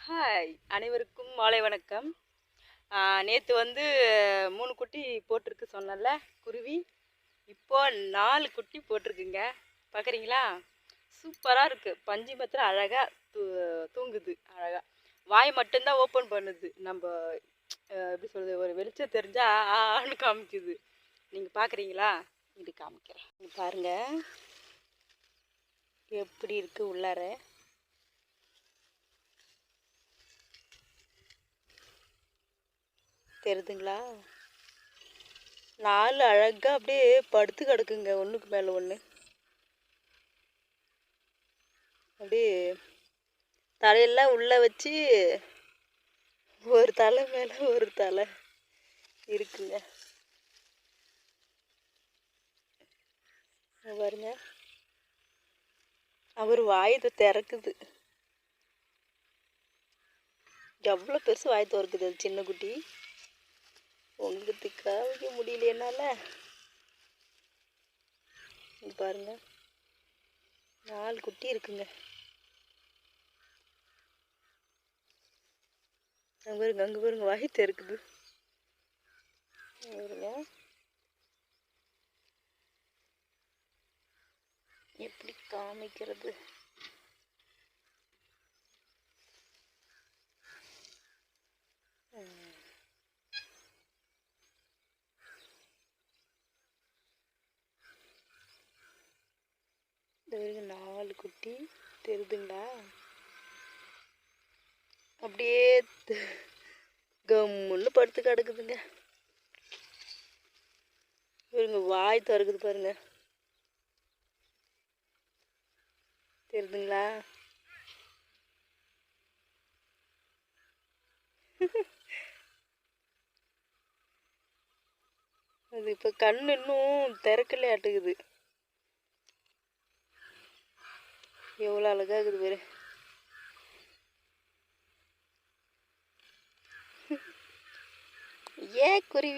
Hi! அனைவருக்கும் மாலை வணக்கம். நேத்து வந்து 3 குட்டி போட்டிருக்கு சொன்னேன்ல, குருவி. இப்போ 4 குட்டி போட்டிருக்குங்க. பார்க்குறீங்களா? சூப்பரா இருக்கு. பஞ்சு மெத்துல அழகா தூ தூங்குது அழகா. வாய் மட்டும் தான் ஓப்பன் பண்ணுது. எப்படி சொல்றது? ஒரு வெளிச்சம் தெரிஞ்சா ஆன்னு காமிக்குது. நீங்க பார்க்குறீங்களா? இது காமிக்கிறேன். இங்க பாருங்க. எப்படி இருக்கு உள்ளார. தெரியுதுங்களா? 4 அழகா அப்படியே படுத்து கிடக்குங்க ஒன்றுக்கு மேலே ஒன்று. அப்படியே தலையெல்லாம் உள்ளே வச்சு ஒரு தலை மேலே ஒரு தலை இருக்குங்க. இங்க பாருங்க, அவர் வாயத்தை திறக்குது. எவ்வளோ பெருசு வாய் திறக்குது அது சின்ன குட்டி. உங்களுக்கு காமிக்க முடியல என்னால். இங்க பாருங்க, 4 குட்டி இருக்குங்க. அங்கே பாருங்க வாய் திறக்குது. பாருங்க எப்படி காமிக்கிறது. இந்த 4 குட்டி தெரியுதுங்களா? அப்படியே கம்முன்னு படுத்து கிடக்குதுங்க. இவருங்க வாய் திறக்குது பாருங்க. தெரியுதுங்களா? அது இப்போ கண்ணு இன்னும் திறக்கலையாட்டுக்குது. எவ்வளோ அழகாகுது பாரு. ஏன் குருவி